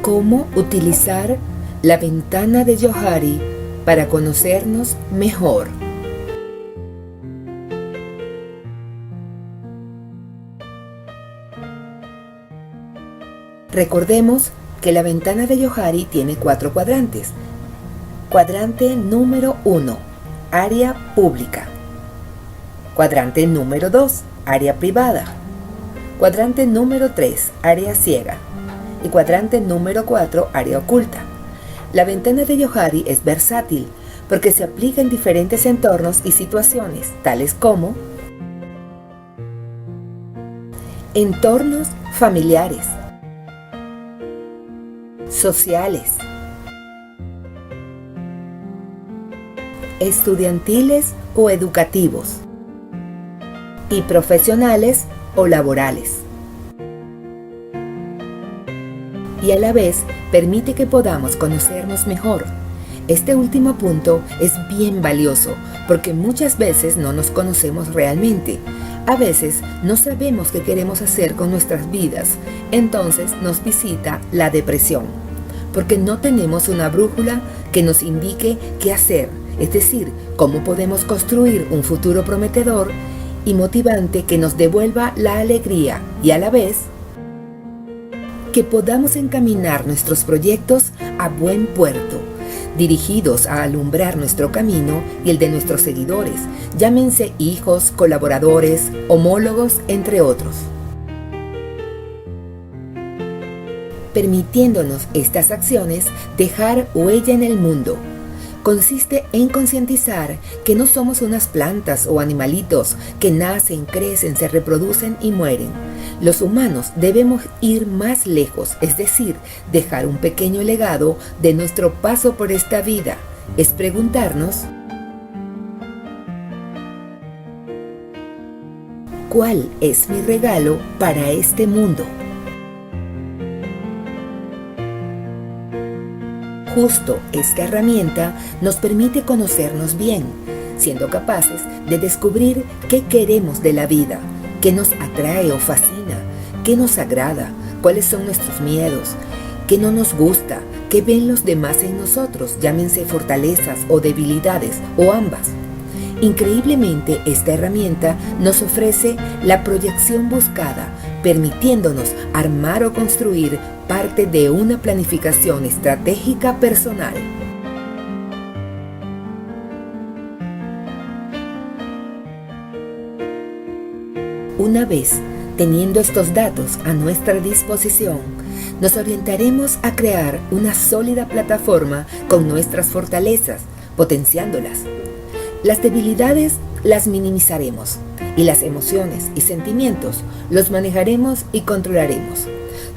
cómo utilizar la ventana de Johari para conocernos mejor. Recordemos que la ventana de Johari tiene 4 cuadrantes. Cuadrante número 1, área pública. Cuadrante número 2, área privada. Cuadrante número 3, área ciega. Y cuadrante número 4, área oculta. La ventana de Johari es versátil porque se aplica en diferentes entornos y situaciones, tales como entornos familiares, sociales, estudiantiles o educativos, y profesionales o laborales. Y a la vez permite que podamos conocernos mejor. Este último punto es bien valioso porque muchas veces no nos conocemos realmente. A veces no sabemos qué queremos hacer con nuestras vidas, entonces nos visita la depresión, porque no tenemos una brújula que nos indique qué hacer, es decir, cómo podemos construir un futuro prometedor y motivante que nos devuelva la alegría y a la vez que podamos encaminar nuestros proyectos a buen puerto, dirigidos a alumbrar nuestro camino y el de nuestros seguidores, llámense hijos, colaboradores, homólogos, entre otros. Permitiéndonos estas acciones dejar huella en el mundo. Consiste en concientizar que no somos unas plantas o animalitos que nacen, crecen, se reproducen y mueren. Los humanos debemos ir más lejos, es decir, dejar un pequeño legado de nuestro paso por esta vida. Es preguntarnos: ¿cuál es mi regalo para este mundo? Justo esta herramienta nos permite conocernos bien, siendo capaces de descubrir qué queremos de la vida, qué nos atrae o fascina, qué nos agrada, cuáles son nuestros miedos, qué no nos gusta, qué ven los demás en nosotros, llámense fortalezas o debilidades o ambas. Increíblemente, esta herramienta nos ofrece la proyección buscada, permitiéndonos armar o construir parte de una planificación estratégica personal. Una vez teniendo estos datos a nuestra disposición, nos orientaremos a crear una sólida plataforma con nuestras fortalezas, potenciándolas. Las debilidades las minimizaremos y las emociones y sentimientos los manejaremos y controlaremos.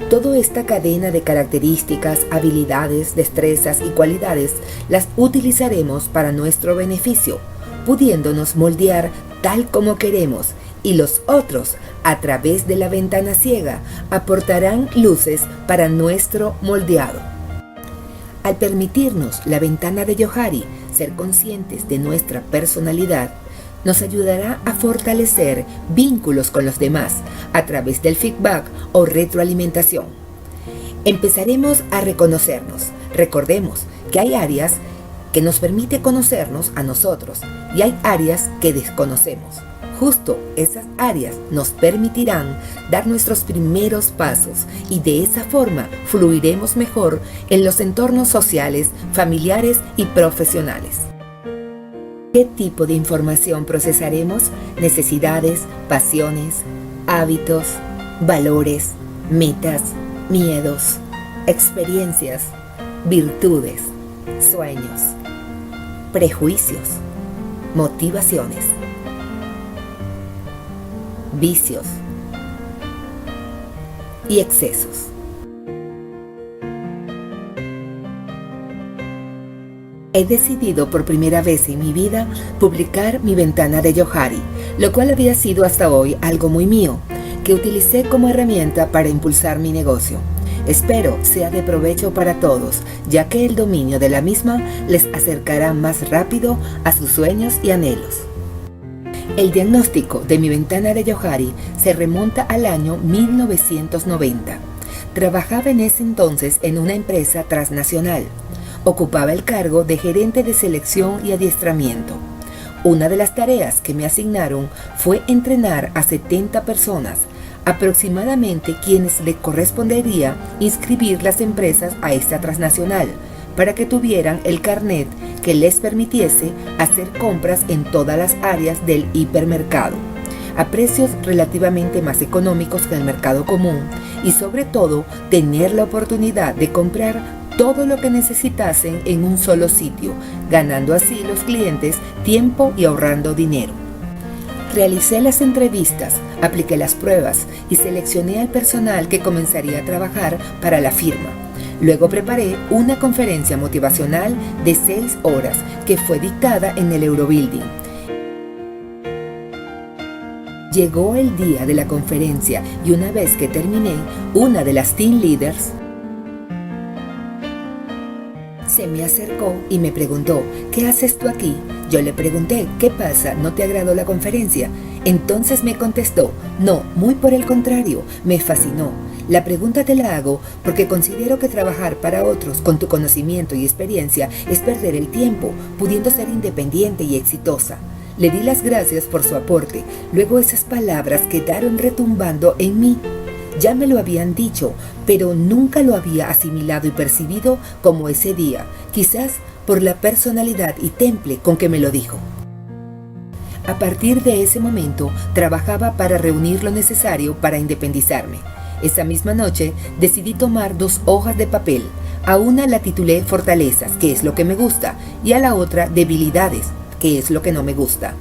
Toda esta cadena de características, habilidades, destrezas y cualidades las utilizaremos para nuestro beneficio, pudiéndonos moldear tal como queremos, y los otros, a través de la ventana ciega, aportarán luces para nuestro moldeado. Al permitirnos la ventana de Johari ser conscientes de nuestra personalidad, nos ayudará a fortalecer vínculos con los demás a través del feedback o retroalimentación. Empezaremos a reconocernos. Recordemos que hay áreas que nos permite conocernos a nosotros y hay áreas que desconocemos. Justo esas áreas nos permitirán dar nuestros primeros pasos y de esa forma fluiremos mejor en los entornos sociales, familiares y profesionales. ¿Qué tipo de información procesaremos? Necesidades, pasiones, hábitos, valores, metas, miedos, experiencias, virtudes, sueños, prejuicios, motivaciones, vicios y excesos. He decidido por primera vez en mi vida publicar mi ventana de Johari, lo cual había sido hasta hoy algo muy mío, que utilicé como herramienta para impulsar mi negocio. Espero sea de provecho para todos, ya que el dominio de la misma les acercará más rápido a sus sueños y anhelos. El diagnóstico de mi ventana de Johari se remonta al año 1990. Trabajaba en ese entonces en una empresa transnacional. Ocupaba el cargo de gerente de selección y adiestramiento. Una de las tareas que me asignaron fue entrenar a 70 personas, aproximadamente quienes le correspondería inscribir las empresas a esta transnacional, para que tuvieran el carnet que les permitiese hacer compras en todas las áreas del hipermercado, a precios relativamente más económicos que el mercado común, y sobre todo tener la oportunidad de comprar todo lo que necesitasen en un solo sitio, ganando así los clientes tiempo y ahorrando dinero. Realicé las entrevistas, apliqué las pruebas y seleccioné al personal que comenzaría a trabajar para la firma. Luego preparé una conferencia motivacional de 6 horas que fue dictada en el Eurobuilding. Llegó el día de la conferencia y una vez que terminé, una de las team leaders se me acercó y me preguntó, ¿qué haces tú aquí? Yo le pregunté, ¿qué pasa? ¿No te agradó la conferencia? Entonces me contestó, no, muy por el contrario, me fascinó. La pregunta te la hago porque considero que trabajar para otros con tu conocimiento y experiencia es perder el tiempo, pudiendo ser independiente y exitosa. Le di las gracias por su aporte, luego esas palabras quedaron retumbando en mí. Ya me lo habían dicho, pero nunca lo había asimilado y percibido como ese día, quizás por la personalidad y temple con que me lo dijo. A partir de ese momento, trabajaba para reunir lo necesario para independizarme. Esa misma noche, decidí tomar 2 hojas de papel. A una la titulé Fortalezas, que es lo que me gusta, y a la otra Debilidades, que es lo que no me gusta.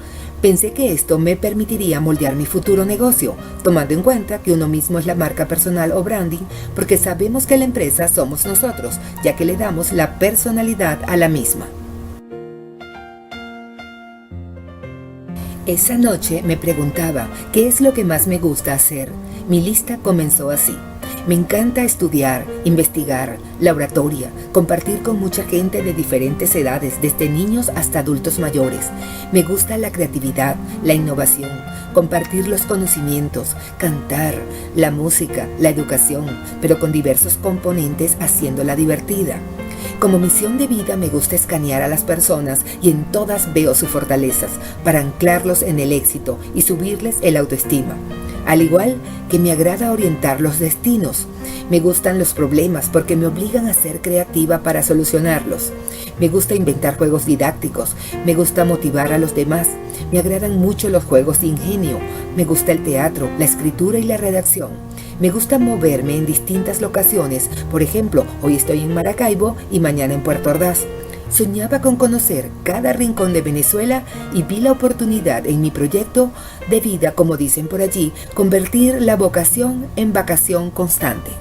Pensé que esto me permitiría moldear mi futuro negocio, tomando en cuenta que uno mismo es la marca personal o branding, porque sabemos que la empresa somos nosotros, ya que le damos la personalidad a la misma. Esa noche me preguntaba, ¿qué es lo que más me gusta hacer? Mi lista comenzó así. Me encanta estudiar, investigar, la oratoria, compartir con mucha gente de diferentes edades, desde niños hasta adultos mayores. Me gusta la creatividad, la innovación, compartir los conocimientos, cantar, la música, la educación, pero con diversos componentes haciéndola divertida. Como misión de vida me gusta escanear a las personas y en todas veo sus fortalezas para anclarlos en el éxito y subirles el autoestima. Al igual que me agrada orientar los destinos. Me gustan los problemas porque me obligan a ser creativa para solucionarlos. Me gusta inventar juegos didácticos. Me gusta motivar a los demás. Me agradan mucho los juegos de ingenio. Me gusta el teatro, la escritura y la redacción. Me gusta moverme en distintas locaciones. Por ejemplo, hoy estoy en Maracaibo y mañana en Puerto Ordaz. Soñaba con conocer cada rincón de Venezuela y vi la oportunidad en mi proyecto de vida, como dicen por allí, convertir la vocación en vacación constante.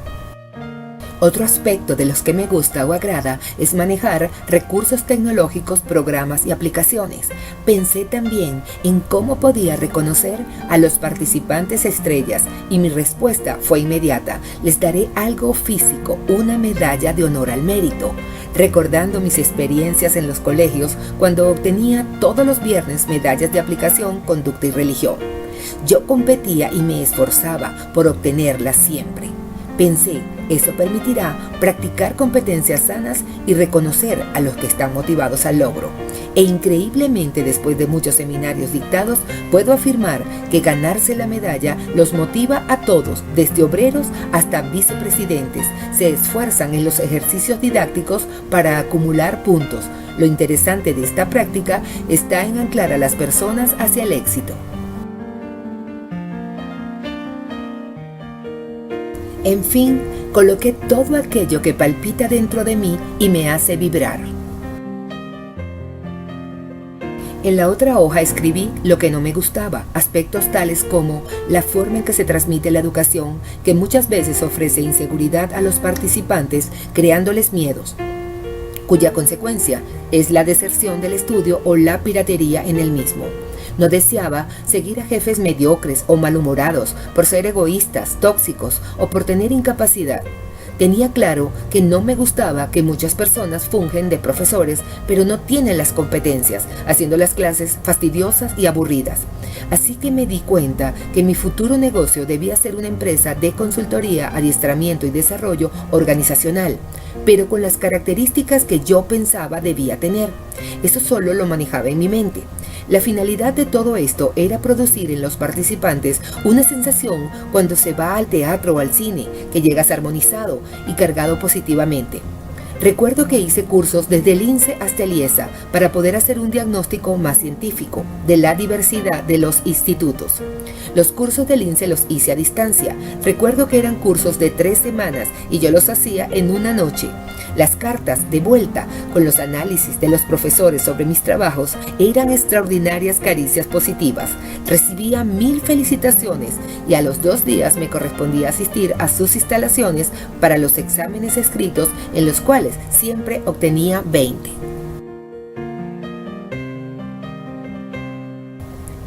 Otro aspecto de los que me gusta o agrada es manejar recursos tecnológicos, programas y aplicaciones. Pensé también en cómo podía reconocer a los participantes estrellas y mi respuesta fue inmediata. Les daré algo físico, una medalla de honor al mérito. Recordando mis experiencias en los colegios cuando obtenía todos los viernes medallas de aplicación, conducta y religión. Yo competía y me esforzaba por obtenerlas siempre. Pensé, eso permitirá practicar competencias sanas y reconocer a los que están motivados al logro. E increíblemente, después de muchos seminarios dictados, puedo afirmar que ganarse la medalla los motiva a todos, desde obreros hasta vicepresidentes. Se esfuerzan en los ejercicios didácticos para acumular puntos. Lo interesante de esta práctica está en anclar a las personas hacia el éxito. En fin, coloqué todo aquello que palpita dentro de mí y me hace vibrar. En la otra hoja escribí lo que no me gustaba, aspectos tales como la forma en que se transmite la educación, que muchas veces ofrece inseguridad a los participantes, creándoles miedos, cuya consecuencia es la deserción del estudio o la piratería en el mismo. No deseaba seguir a jefes mediocres o malhumorados por ser egoístas, tóxicos o por tener incapacidad. Tenía claro que no me gustaba que muchas personas fungen de profesores, pero no tienen las competencias, haciendo las clases fastidiosas y aburridas. Así que me di cuenta que mi futuro negocio debía ser una empresa de consultoría, adiestramiento y desarrollo organizacional, pero con las características que yo pensaba debía tener. Eso solo lo manejaba en mi mente. La finalidad de todo esto era producir en los participantes una sensación cuando se va al teatro o al cine, que llegas armonizado y cargado positivamente. Recuerdo que hice cursos desde el INSE hasta el IESA para poder hacer un diagnóstico más científico de la diversidad de los institutos. Los cursos del INSE los hice a distancia. Recuerdo que eran cursos de 3 semanas y yo los hacía en una noche. Las cartas de vuelta con los análisis de los profesores sobre mis trabajos eran extraordinarias caricias positivas. Recibía 1000 felicitaciones y a los 2 días me correspondía asistir a sus instalaciones para los exámenes escritos, en los cuales siempre obtenía 20.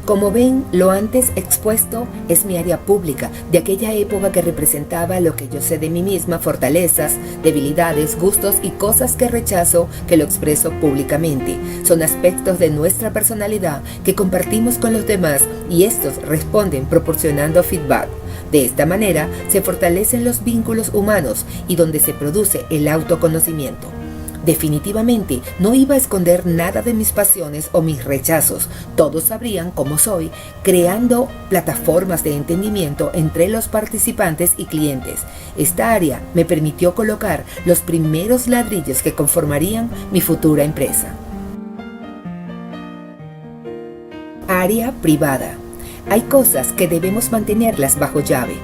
Como ven, lo antes expuesto es mi área pública, de aquella época que representaba lo que yo sé de mí misma, fortalezas, debilidades, gustos y cosas que rechazo, que lo expreso públicamente. Son aspectos de nuestra personalidad que compartimos con los demás y estos responden proporcionando feedback. De esta manera se fortalecen los vínculos humanos y donde se produce el autoconocimiento. Definitivamente no iba a esconder nada de mis pasiones o mis rechazos. Todos sabrían cómo soy, creando plataformas de entendimiento entre los participantes y clientes. Esta área me permitió colocar los primeros ladrillos que conformarían mi futura empresa. Área privada. Hay cosas que debemos mantenerlas bajo llave.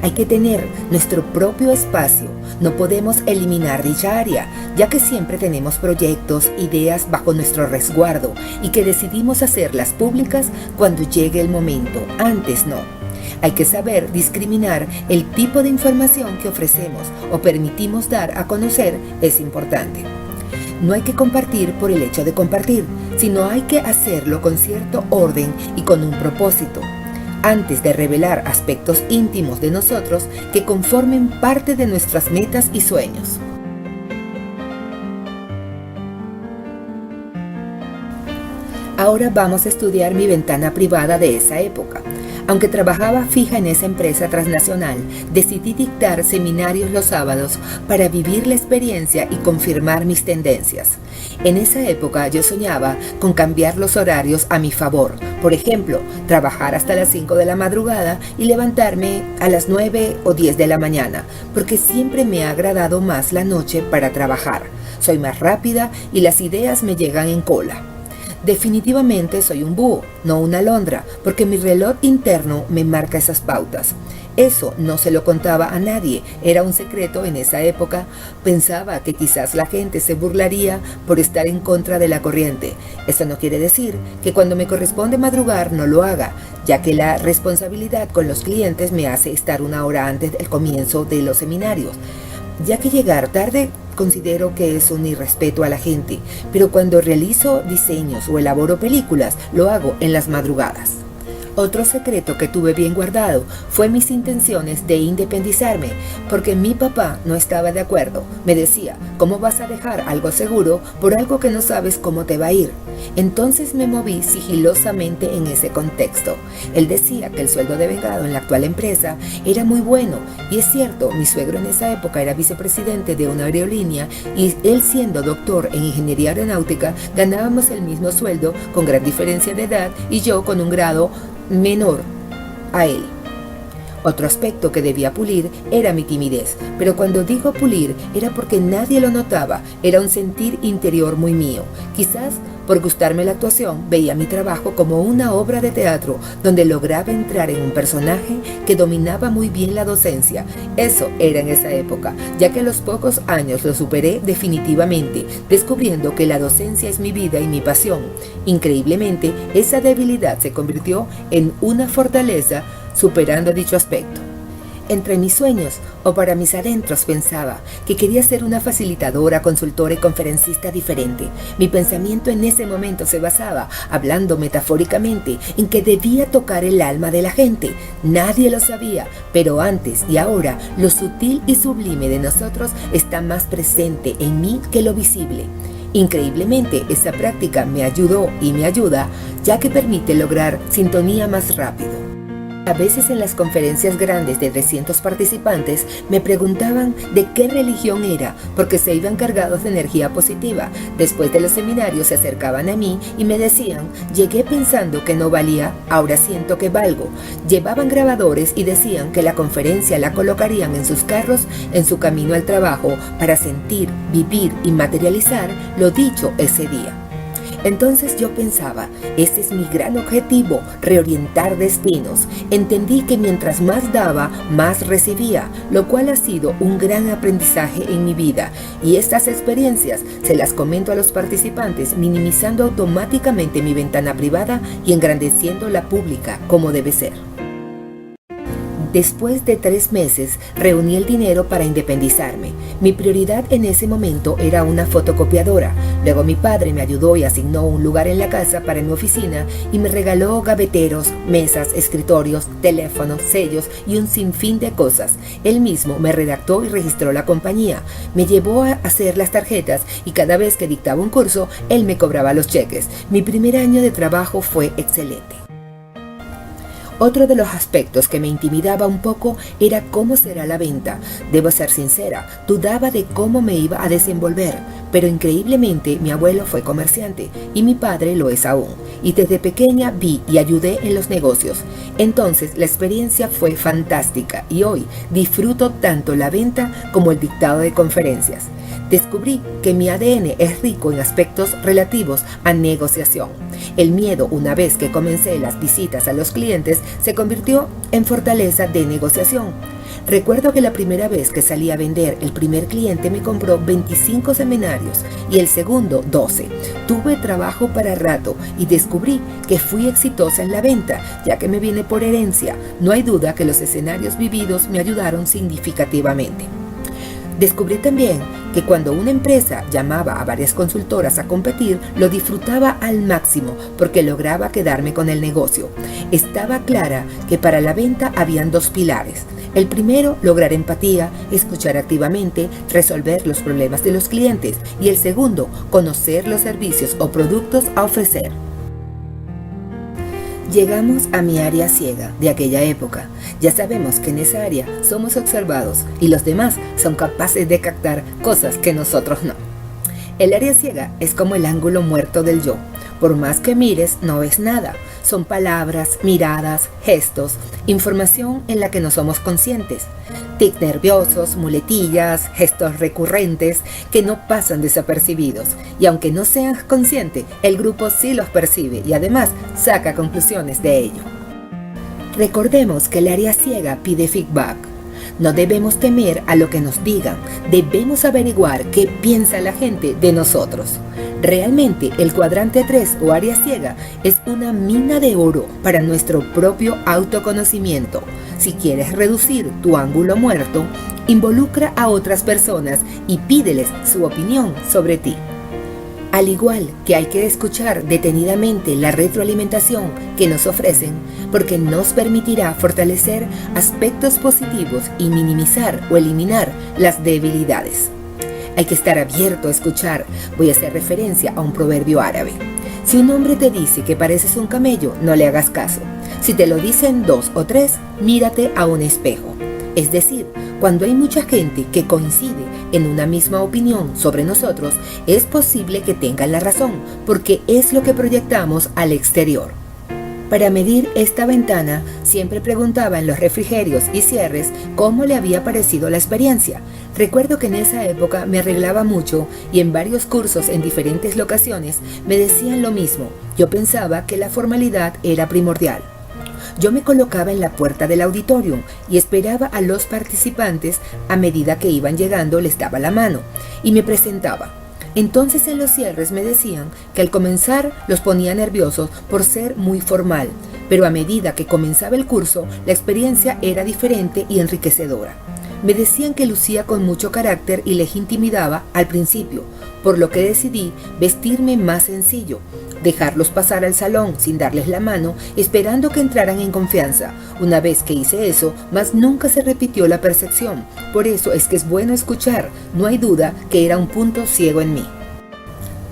Hay que tener nuestro propio espacio. No podemos eliminar dicha área, ya que siempre tenemos proyectos, ideas bajo nuestro resguardo y que decidimos hacerlas públicas cuando llegue el momento. Antes no. Hay que saber discriminar el tipo de información que ofrecemos o permitimos dar a conocer. Es importante. No hay que compartir por el hecho de compartir, sino hay que hacerlo con cierto orden y con un propósito, antes de revelar aspectos íntimos de nosotros que conformen parte de nuestras metas y sueños. Ahora vamos a estudiar mi ventana privada de esa época. Aunque trabajaba fija en esa empresa transnacional, decidí dictar seminarios los sábados para vivir la experiencia y confirmar mis tendencias. En esa época yo soñaba con cambiar los horarios a mi favor. Por ejemplo, trabajar hasta las 5 de la madrugada y levantarme a las 9 o 10 de la mañana, porque siempre me ha agradado más la noche para trabajar. Soy más rápida y las ideas me llegan en cola. Definitivamente soy un búho, no una alondra, porque mi reloj interno me marca esas pautas. Eso no se lo contaba a nadie, era un secreto en esa época. Pensaba que quizás la gente se burlaría por estar en contra de la corriente. Eso no quiere decir que cuando me corresponde madrugar no lo haga, ya que la responsabilidad con los clientes me hace estar 1 hora antes del comienzo de los seminarios, ya que llegar tarde considero que es un irrespeto a la gente, pero cuando realizo diseños o elaboro películas, lo hago en las madrugadas. Otro secreto que tuve bien guardado fue mis intenciones de independizarme, porque mi papá no estaba de acuerdo. Me decía, ¿cómo vas a dejar algo seguro por algo que no sabes cómo te va a ir? Entonces me moví sigilosamente en ese contexto. Él decía que el sueldo de vengado en la actual empresa era muy bueno, y es cierto, mi suegro en esa época era vicepresidente de una aerolínea y él, siendo doctor en ingeniería aeronáutica, ganábamos el mismo sueldo con gran diferencia de edad y yo con un grado menor a él. Otro aspecto que debía pulir era mi timidez, pero cuando digo pulir era porque nadie lo notaba, era un sentir interior muy mío. Quizás por gustarme la actuación veía mi trabajo como una obra de teatro donde lograba entrar en un personaje que dominaba muy bien la docencia. Eso era en esa época, ya que a los pocos años lo superé definitivamente, descubriendo que la docencia es mi vida y mi pasión. Increíblemente, esa debilidad se convirtió en una fortaleza, superando dicho aspecto. Entre mis sueños o para mis adentros pensaba que quería ser una facilitadora, consultora y conferencista diferente. Mi pensamiento en ese momento se basaba, hablando metafóricamente, en que debía tocar el alma de la gente. Nadie lo sabía, pero antes y ahora lo sutil y sublime de nosotros está más presente en mí que lo visible. Increíblemente, esa práctica me ayudó y me ayuda, ya que permite lograr sintonía más rápido. A veces en las conferencias grandes de 300 participantes me preguntaban de qué religión era, porque se iban cargados de energía positiva. Después de los seminarios se acercaban a mí y me decían, llegué pensando que no valía, ahora siento que valgo. Llevaban grabadores y decían que la conferencia la colocarían en sus carros en su camino al trabajo para sentir, vivir y materializar lo dicho ese día. Entonces yo pensaba, ese es mi gran objetivo, reorientar destinos. Entendí que mientras más daba, más recibía, lo cual ha sido un gran aprendizaje en mi vida. Y estas experiencias se las comento a los participantes, minimizando automáticamente mi ventana privada y engrandeciendo la pública como debe ser. Después de 3 meses, reuní el dinero para independizarme. Mi prioridad en ese momento era una fotocopiadora. Luego mi padre me ayudó y asignó un lugar en la casa para mi oficina y me regaló gaveteros, mesas, escritorios, teléfonos, sellos y un sinfín de cosas. Él mismo me redactó y registró la compañía. Me llevó a hacer las tarjetas y cada vez que dictaba un curso, él me cobraba los cheques. Mi primer año de trabajo fue excelente. Otro de los aspectos que me intimidaba un poco era cómo será la venta. Debo ser sincera, dudaba de cómo me iba a desenvolver, pero increíblemente mi abuelo fue comerciante y mi padre lo es aún. Y desde pequeña vi y ayudé en los negocios. Entonces la experiencia fue fantástica y hoy disfruto tanto la venta como el dictado de conferencias. Descubrí que mi ADN es rico en aspectos relativos a negociación. El miedo, una vez que comencé las visitas a los clientes, se convirtió en fortaleza de negociación. Recuerdo que la primera vez que salí a vender, el primer cliente me compró 25 seminarios y el segundo 12. Tuve trabajo para rato y descubrí que fui exitosa en la venta, ya que me viene por herencia. No hay duda que los escenarios vividos me ayudaron significativamente. Descubrí también que cuando una empresa llamaba a varias consultoras a competir, lo disfrutaba al máximo porque lograba quedarme con el negocio. Estaba clara que para la venta habían 2 pilares. El primero, lograr empatía, escuchar activamente, resolver los problemas de los clientes. Y el segundo, conocer los servicios o productos a ofrecer. Llegamos a mi área ciega de aquella época. Ya sabemos que en esa área somos observados y los demás son capaces de captar cosas que nosotros no. El área ciega es como el ángulo muerto del yo. Por más que mires, no ves nada. Son palabras, miradas, gestos, información en la que no somos conscientes. Tics nerviosos, muletillas, gestos recurrentes que no pasan desapercibidos. Y aunque no seas consciente, el grupo sí los percibe y además saca conclusiones de ello. Recordemos que el área ciega pide feedback. No debemos temer a lo que nos digan, debemos averiguar qué piensa la gente de nosotros. Realmente el cuadrante 3 o área ciega es una mina de oro para nuestro propio autoconocimiento. Si quieres reducir tu ángulo muerto, involucra a otras personas y pídeles su opinión sobre ti. Al igual que hay que escuchar detenidamente la retroalimentación que nos ofrecen, porque nos permitirá fortalecer aspectos positivos y minimizar o eliminar las debilidades. Hay que estar abierto a escuchar. Voy a hacer referencia a un proverbio árabe. Si un hombre te dice que pareces un camello, no le hagas caso. Si te lo dicen 2 o 3, mírate a un espejo. Es decir, cuando hay mucha gente que coincide en una misma opinión sobre nosotros, es posible que tengan la razón, porque es lo que proyectamos al exterior. Para medir esta ventana, siempre preguntaba en los refrigerios y cierres cómo le había parecido la experiencia. Recuerdo que en esa época me arreglaba mucho y en varios cursos en diferentes locaciones me decían lo mismo. Yo pensaba que la formalidad era primordial. Yo me colocaba en la puerta del auditorio y esperaba a los participantes. A medida que iban llegando les daba la mano y me presentaba. Entonces en los cierres me decían que al comenzar los ponía nerviosos por ser muy formal, pero a medida que comenzaba el curso, la experiencia era diferente y enriquecedora. Me decían que lucía con mucho carácter y les intimidaba al principio, por lo que decidí vestirme más sencillo, dejarlos pasar al salón sin darles la mano, esperando que entraran en confianza. Una vez que hice eso, más nunca se repitió la percepción. Por eso es que es bueno escuchar, no hay duda que era un punto ciego en mí.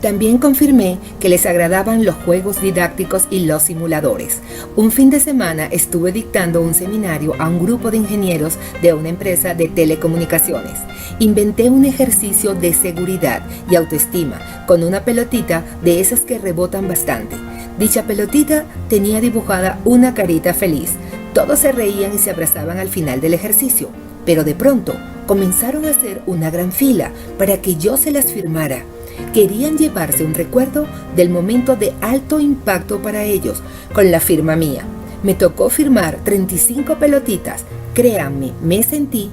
También confirmé que les agradaban los juegos didácticos y los simuladores. Un fin de semana estuve dictando un seminario a un grupo de ingenieros de una empresa de telecomunicaciones. Inventé un ejercicio de seguridad y autoestima con una pelotita de esas que rebotan bastante. Dicha pelotita tenía dibujada una carita feliz. Todos se reían y se abrazaban al final del ejercicio, pero de pronto comenzaron a hacer una gran fila para que yo se las firmara. Querían llevarse un recuerdo del momento de alto impacto para ellos, con la firma mía. Me tocó firmar 35 pelotitas. Créanme, me sentí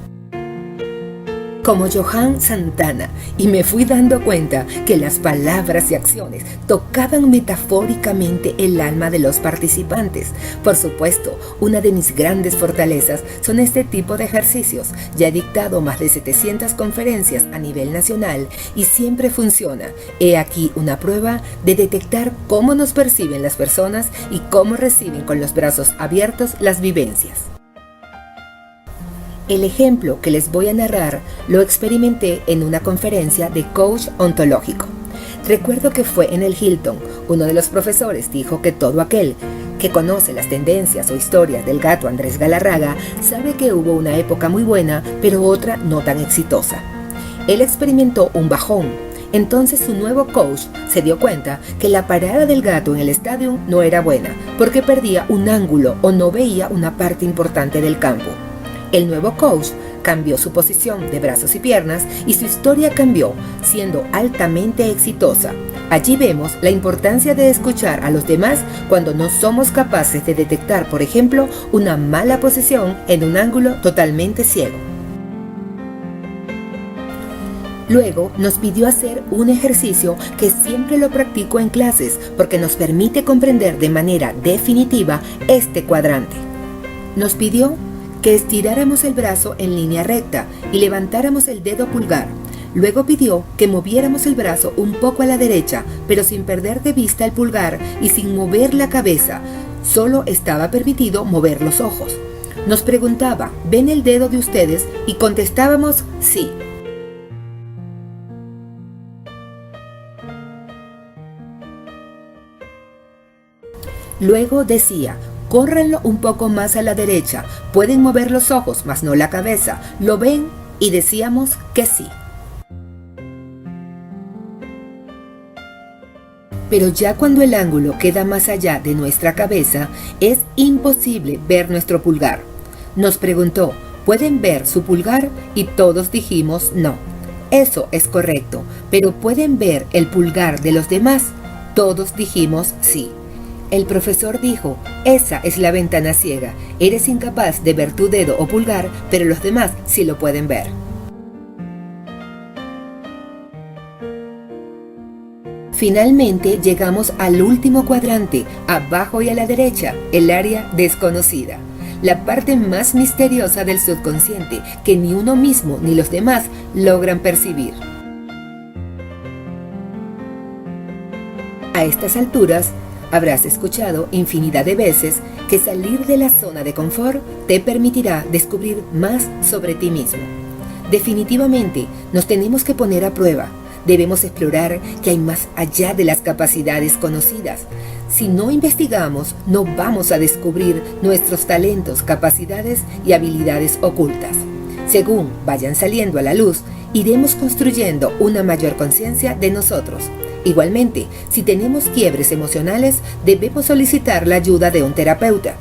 como Johan Santana y me fui dando cuenta que las palabras y acciones tocaban metafóricamente el alma de los participantes. Por supuesto, una de mis grandes fortalezas son este tipo de ejercicios. Ya he dictado más de 700 conferencias a nivel nacional y siempre funciona. He aquí una prueba de detectar cómo nos perciben las personas y cómo reciben con los brazos abiertos las vivencias. El ejemplo que les voy a narrar lo experimenté en una conferencia de coach ontológico. Recuerdo que fue en el Hilton. Uno de los profesores dijo que todo aquel que conoce las tendencias o historias del gato Andrés Galarraga sabe que hubo una época muy buena, pero otra no tan exitosa. Él experimentó un bajón. Entonces su nuevo coach se dio cuenta que la parada del gato en el estadio no era buena, porque perdía un ángulo o no veía una parte importante del campo. El nuevo coach cambió su posición de brazos y piernas y su historia cambió, siendo altamente exitosa. Allí vemos la importancia de escuchar a los demás cuando no somos capaces de detectar, por ejemplo, una mala posición en un ángulo totalmente ciego. Luego nos pidió hacer un ejercicio que siempre lo practico en clases porque nos permite comprender de manera definitiva este cuadrante. Nos pidió que estiráramos el brazo en línea recta y levantáramos el dedo pulgar. Luego pidió que moviéramos el brazo un poco a la derecha, pero sin perder de vista el pulgar y sin mover la cabeza. Solo estaba permitido mover los ojos. Nos preguntaba, ¿ven el dedo de ustedes? Y contestábamos, sí. Luego decía, córranlo un poco más a la derecha, pueden mover los ojos, mas no la cabeza, ¿lo ven? Y decíamos que sí. Pero ya cuando el ángulo queda más allá de nuestra cabeza, es imposible ver nuestro pulgar. Nos preguntó, ¿pueden ver su pulgar? Y todos dijimos no. Eso es correcto, pero ¿pueden ver el pulgar de los demás? Todos dijimos sí. El profesor dijo, esa es la ventana ciega. Eres incapaz de ver tu dedo o pulgar, pero los demás sí lo pueden ver. Finalmente llegamos al último cuadrante, abajo y a la derecha, el área desconocida. La parte más misteriosa del subconsciente que ni uno mismo ni los demás logran percibir. A estas alturas, habrás escuchado infinidad de veces que salir de la zona de confort te permitirá descubrir más sobre ti mismo. Definitivamente, nos tenemos que poner a prueba. Debemos explorar que hay más allá de las capacidades conocidas. Si no investigamos, no vamos a descubrir nuestros talentos, capacidades y habilidades ocultas. Según vayan saliendo a la luz, iremos construyendo una mayor conciencia de nosotros. Igualmente, si tenemos quiebres emocionales, debemos solicitar la ayuda de un terapeuta.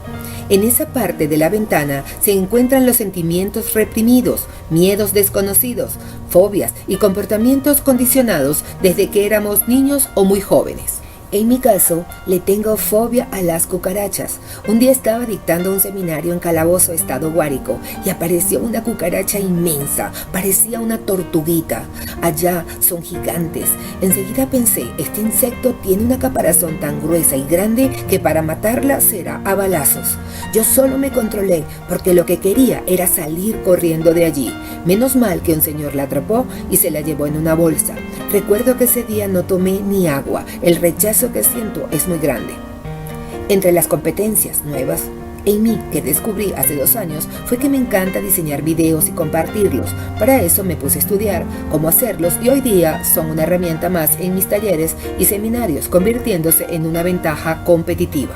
En esa parte de la ventana se encuentran los sentimientos reprimidos, miedos desconocidos, fobias y comportamientos condicionados desde que éramos niños o muy jóvenes. En mi caso, le tengo fobia a las cucarachas. Un día estaba dictando un seminario en Calabozo, estado Guárico, y apareció una cucaracha inmensa, parecía una tortuguita. Allá son gigantes. Enseguida pensé, este insecto tiene una caparazón tan gruesa y grande que para matarla será a balazos. Yo solo me controlé porque lo que quería era salir corriendo de allí. Menos mal que un señor la atrapó y se la llevó en una bolsa. Recuerdo que ese día no tomé ni agua. El rechazo que siento es muy grande. Entre las competencias nuevas en mí que descubrí hace 2 años fue que me encanta diseñar videos y compartirlos. Para eso me puse a estudiar cómo hacerlos y hoy día son una herramienta más en mis talleres y seminarios, convirtiéndose en una ventaja competitiva.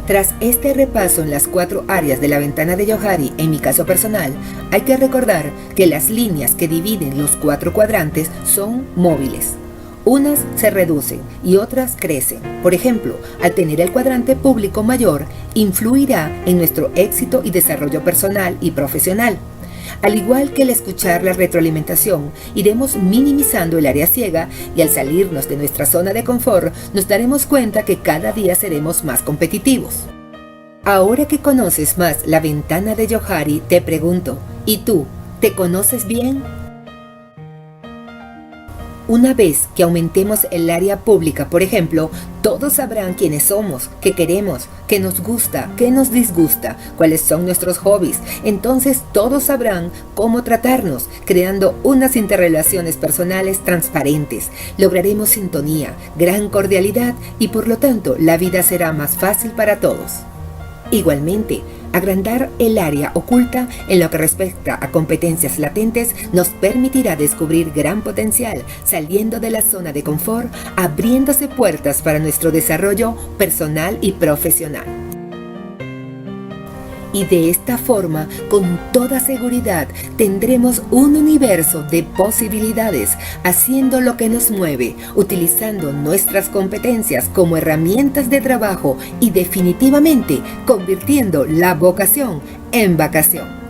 Tras este repaso en las 4 áreas de la ventana de Johari, en mi caso personal, hay que recordar que las líneas que dividen los 4 cuadrantes son móviles. Unas se reducen y otras crecen. Por ejemplo, al tener el cuadrante público mayor, influirá en nuestro éxito y desarrollo personal y profesional. Al igual que al escuchar la retroalimentación, iremos minimizando el área ciega y al salirnos de nuestra zona de confort, nos daremos cuenta que cada día seremos más competitivos. Ahora que conoces más la ventana de Johari, te pregunto, ¿y tú, te conoces bien? Una vez que aumentemos el área pública, por ejemplo, todos sabrán quiénes somos, qué queremos, qué nos gusta, qué nos disgusta, cuáles son nuestros hobbies. Entonces todos sabrán cómo tratarnos, creando unas interrelaciones personales transparentes. Lograremos sintonía, gran cordialidad y por lo tanto la vida será más fácil para todos. Igualmente, agrandar el área oculta en lo que respecta a competencias latentes nos permitirá descubrir gran potencial, saliendo de la zona de confort, abriéndose puertas para nuestro desarrollo personal y profesional. Y de esta forma, con toda seguridad, tendremos un universo de posibilidades, haciendo lo que nos mueve, utilizando nuestras competencias como herramientas de trabajo y definitivamente convirtiendo la vocación en vacación.